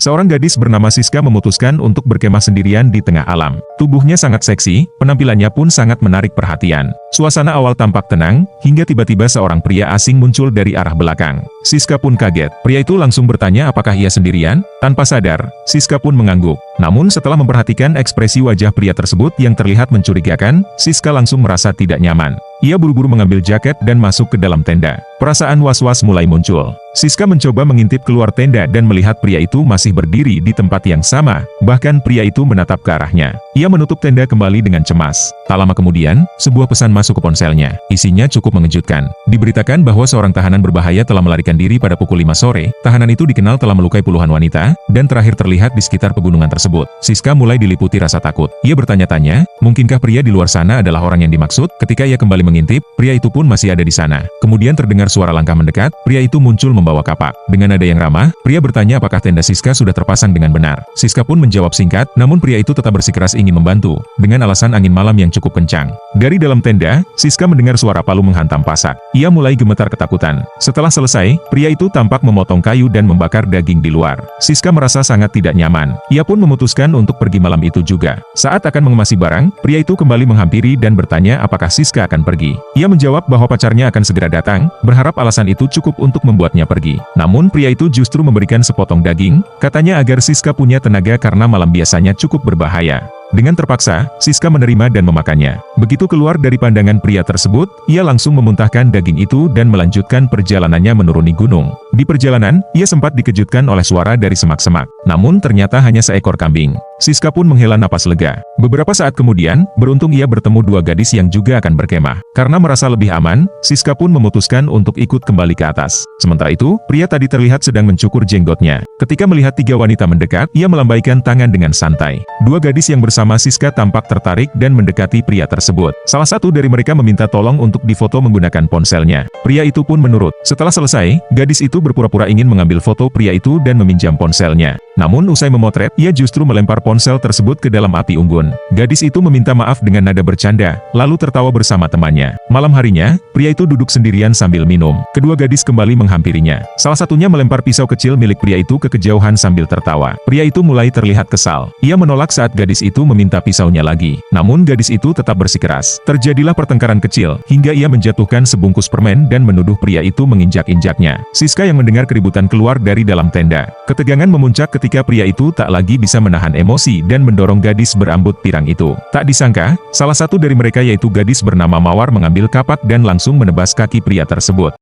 seorang gadis bernama Siska memutuskan untuk berkemah sendirian di tengah alam. Tubuhnya sangat seksi, penampilannya pun sangat menarik perhatian. Suasana awal tampak tenang, hingga tiba-tiba seorang pria asing muncul dari arah belakang. Siska pun kaget. Pria itu langsung bertanya apakah ia sendirian. Tanpa sadar, Siska pun mengangguk. Namun setelah memperhatikan ekspresi wajah pria tersebut yang terlihat mencurigakan, Siska langsung merasa tidak nyaman. Ia buru-buru mengambil jaket dan masuk ke dalam tenda. Perasaan was-was mulai muncul. Siska mencoba mengintip keluar tenda dan melihat pria itu masih berdiri di tempat yang sama, bahkan pria itu menatap ke arahnya. Ia menutup tenda kembali dengan cemas. Tak lama kemudian, sebuah pesan masuk ke ponselnya. Isinya cukup mengejutkan. Diberitakan bahwa seorang tahanan berbahaya telah melarikan diri pada pukul 5 sore. Tahanan itu dikenal telah melukai puluhan wanita, dan terakhir terlihat di sekitar pegunungan tersebut. Siska mulai diliputi rasa takut. Ia bertanya-tanya, mungkinkah pria di luar sana adalah orang yang dimaksud? Ketika ia kembali mengintip, pria itu pun masih ada di sana. Kemudian terdengar suara langkah mendekat, pria itu muncul membawa kapak. Dengan nada yang ramah, pria bertanya apakah tenda Siska sudah terpasang dengan benar. Siska pun menjawab singkat, namun pria itu tetap bersikeras ingin membantu, dengan alasan angin malam yang cukup kencang. Dari dalam tenda, Siska mendengar suara palu menghantam pasak. Ia mulai gemetar ketakutan. Setelah selesai, pria itu tampak memotong kayu dan membakar daging di luar. Siska merasa sangat tidak nyaman. Ia pun memutuskan untuk pergi malam itu juga. Saat akan mengemasi barang, pria itu kembali menghampiri dan bertanya apakah Siska akan pergi. Ia menjawab bahwa pacarnya akan segera datang, berharap alasan itu cukup untuk membuatnya pergi. Namun pria itu justru memberikan sepotong daging, katanya agar Siska punya tenaga karena malam biasanya cukup berbahaya. Dengan terpaksa, Siska menerima dan memakannya. Begitu keluar dari pandangan pria tersebut, ia langsung memuntahkan daging itu dan melanjutkan perjalanannya menuruni gunung. Di perjalanan, ia sempat dikejutkan oleh suara dari semak-semak. Namun ternyata hanya seekor kambing. Siska pun menghela napas lega. Beberapa saat kemudian, beruntung ia bertemu dua gadis yang juga akan berkemah. Karena merasa lebih aman, Siska pun memutuskan untuk ikut kembali ke atas. Sementara itu, pria tadi terlihat sedang mencukur jenggotnya. Ketika melihat tiga wanita mendekat, ia melambaikan tangan dengan santai. Dua gadis yang bersama Siska tampak tertarik dan mendekati pria tersebut. Salah satu dari mereka meminta tolong untuk difoto menggunakan ponselnya. Pria itu pun menurut. Setelah selesai, gadis itu berpura-pura ingin mengambil foto pria itu dan meminjam ponselnya. Namun usai memotret, ia justru melempar ponsel tersebut ke dalam api unggun. Gadis itu meminta maaf dengan nada bercanda, lalu tertawa bersama temannya. Malam harinya, pria itu duduk sendirian sambil minum. Kedua gadis kembali menghampirinya. Salah satunya melempar pisau kecil milik pria itu ke kejauhan sambil tertawa. Pria itu mulai terlihat kesal. Ia menolak saat gadis itu meminta pisaunya lagi. Namun gadis itu tetap bersikeras. Terjadilah pertengkaran kecil, hingga ia menjatuhkan sebungkus permen dan menuduh pria itu menginjak-injaknya. Siska yang mendengar keributan keluar dari dalam tenda. Ketegangan memuncak ketika pria itu tak lagi bisa menahan emosi dan mendorong gadis berambut pirang itu. Tak disangka, salah satu dari mereka yaitu gadis bernama Mawar mengambil kapak dan langsung menebas kaki pria tersebut.